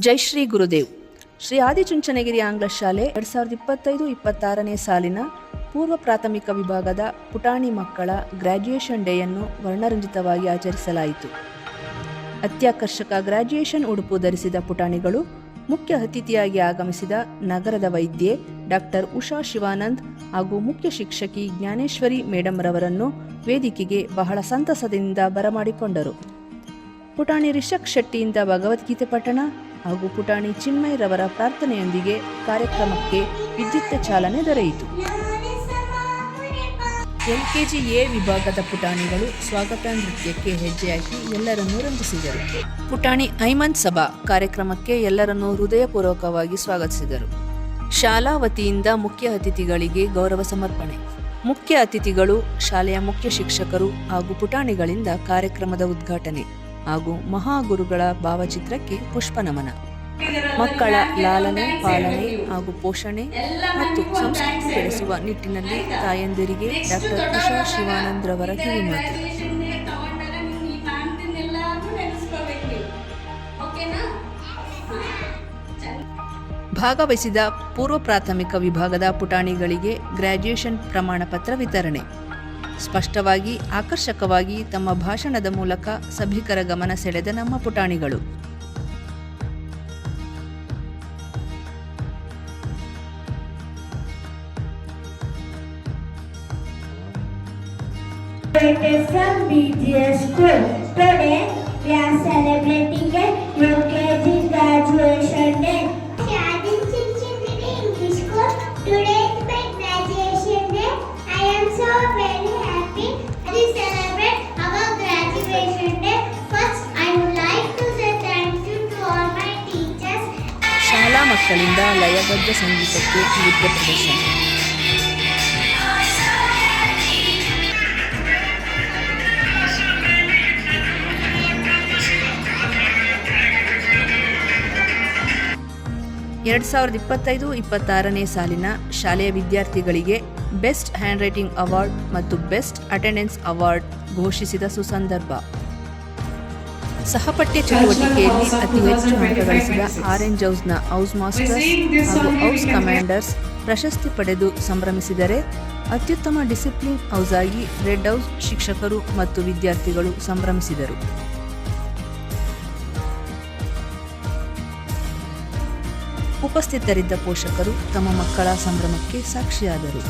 ಜೈ ಶ್ರೀ ಗುರುದೇವ್. ಶ್ರೀ ಆದಿಚುಂಚನಗಿರಿ ಆಂಗ್ಲ ಶಾಲೆ 2025-26ನೇ ಸಾಲಿನ ಪೂರ್ವ ಪ್ರಾಥಮಿಕ ವಿಭಾಗದ ಪುಟಾಣಿ ಮಕ್ಕಳ ಗ್ರ್ಯಾಜುಯೇಷನ್ ಡೇಯನ್ನು ವರ್ಣರಂಜಿತವಾಗಿ ಆಚರಿಸಲಾಯಿತು. ಅತ್ಯಾಕರ್ಷಕ ಗ್ರ್ಯಾಜುಯೇಷನ್ ಉಡುಪು ಧರಿಸಿದ ಪುಟಾಣಿಗಳು ಮುಖ್ಯ ಅತಿಥಿಯಾಗಿ ಆಗಮಿಸಿದ ನಗರದ ವೈದ್ಯೆ ಡಾಕ್ಟರ್ ಉಷಾ ಶಿವಾನಂದ್ ಹಾಗೂ ಮುಖ್ಯ ಶಿಕ್ಷಕಿ ಜ್ಞಾನೇಶ್ವರಿ ಮೇಡಮ್ ರವರನ್ನು ವೇದಿಕೆಗೆ ಬಹಳ ಸಂತಸದಿಂದ ಬರಮಾಡಿಕೊಂಡರು. ಪುಟಾಣಿ ರಿಷಕ್ ಶೆಟ್ಟಿಯಿಂದ ಭಗವದ್ಗೀತೆ ಪಠಣ ಹಾಗೂ ಪುಟಾಣಿ ಚಿನ್ಮಯ್ ರವರ ಪ್ರಾರ್ಥನೆಯೊಂದಿಗೆ ಕಾರ್ಯಕ್ರಮಕ್ಕೆ ವಿದ್ಯುಕ್ತ ಚಾಲನೆ ದೊರೆಯಿತು. LKG A ವಿಭಾಗದ ಪುಟಾಣಿಗಳು ಸ್ವಾಗತ ನೃತ್ಯಕ್ಕೆ ಹೆಜ್ಜೆ ಹಾಕಿ ಎಲ್ಲರನ್ನೂ ರಂಜಿಸಿದರು. ಪುಟಾಣಿ ಐಮನ್ ಸಭಾ ಕಾರ್ಯಕ್ರಮಕ್ಕೆ ಎಲ್ಲರನ್ನೂ ಹೃದಯಪೂರ್ವಕವಾಗಿ ಸ್ವಾಗತಿಸಿದರು. ಶಾಲಾ ವತಿಯಿಂದ ಮುಖ್ಯ ಅತಿಥಿಗಳಿಗೆ ಗೌರವ ಸಮರ್ಪಣೆ. ಮುಖ್ಯ ಅತಿಥಿಗಳು ಶಾಲೆಯ ಮುಖ್ಯ ಶಿಕ್ಷಕರು ಹಾಗೂ ಪುಟಾಣಿಗಳಿಂದ ಕಾರ್ಯಕ್ರಮದ ಉದ್ಘಾಟನೆ ಹಾಗೂ ಮಹಾಗುರುಗಳ ಭಾವಚಿತ್ರಕ್ಕೆ ಪುಷ್ಪ ನಮನ. ಮಕ್ಕಳ ಲಾಲನೆ, ಪಾಲನೆ ಹಾಗೂ ಪೋಷಣೆ ಮತ್ತು ಸಂಸ್ಕೃತಿ ಬೆಳೆಸುವ ನಿಟ್ಟಿನಲ್ಲಿ ತಾಯಂದಿರಿಗೆ ಡಾಕ್ಟರ್ ಉಷಾ ಶಿವಾನಂದ್ ರವರ ಕಿವಿಮಾತು. ಭಾಗವಹಿಸಿದ ಪೂರ್ವ ಪ್ರಾಥಮಿಕ ವಿಭಾಗದ ಪುಟಾಣಿಗಳಿಗೆ ಗ್ರ್ಯಾಜುಯೇಷನ್ ಪ್ರಮಾಣ ಪತ್ರ ವಿತರಣೆ. ಸ್ಪಷ್ಟವಾಗಿ ಆಕರ್ಷಕವಾಗಿ ತಮ್ಮ ಭಾಷಣದ ಮೂಲಕ ಸಭಿಕರ ಗಮನ ಸೆಳೆದ ನಮ್ಮ ಪುಟಾಣಿಗಳು. From BGS School. Today we are celebrating a UKG graduation day. English School. Today is my graduation day. I am so very happy to celebrate our graduation day. First, I would like to say thank you to all my teachers. ಶಾಲಾ ಮಕ್ಕಳಿಂದ ಲಯಬದ್ಧ ಸಂಗೀತಕ್ಕೆ ನೃತ್ಯ ಪ್ರದರ್ಶನ. ಎರಡು 2025-26ನೇ ಸಾಲಿನ ಶಾಲೆಯ ವಿದ್ಯಾರ್ಥಿಗಳಿಗೆ best hand writing award ಮತ್ತು ಬೆಸ್ಟ್ ಅಟೆಂಡೆನ್ಸ್ ಅವಾರ್ಡ್ ಘೋಷಿಸಿದ ಸುಸಂದರ್ಭ. ಸಹಪಠ್ಯ ಚಟುವಟಿಕೆಯಲ್ಲಿ ಅತಿ ಹೆಚ್ಚು ಅಂಕ ಗಳಿಸಿದ ಆರೆಂಜ್ ಹೌಸ್ನ ಹೌಸ್ ಮಾಸ್ಟರ್ಸ್ ಹಾಗೂ ಹೌಸ್ ಕಮಾಂಡರ್ಸ್ ಪ್ರಶಸ್ತಿ ಪಡೆದು ಸಂಭ್ರಮಿಸಿದರೆ, ಅತ್ಯುತ್ತಮ ಡಿಸಿಪ್ಲಿನ್ ಹೌಸ್ ಆಗಿ ರೆಡ್ ಹೌಸ್ ಶಿಕ್ಷಕರು ಮತ್ತು ವಿದ್ಯಾರ್ಥಿಗಳು ಸಂಭ್ರಮಿಸಿದರು. ಉಪಸ್ಥಿತರಿದ್ದ ಪೋಷಕರು ತಮ್ಮ ಮಕ್ಕಳ ಸಂಭ್ರಮಕ್ಕೆ ಸಾಕ್ಷಿಯಾದರು.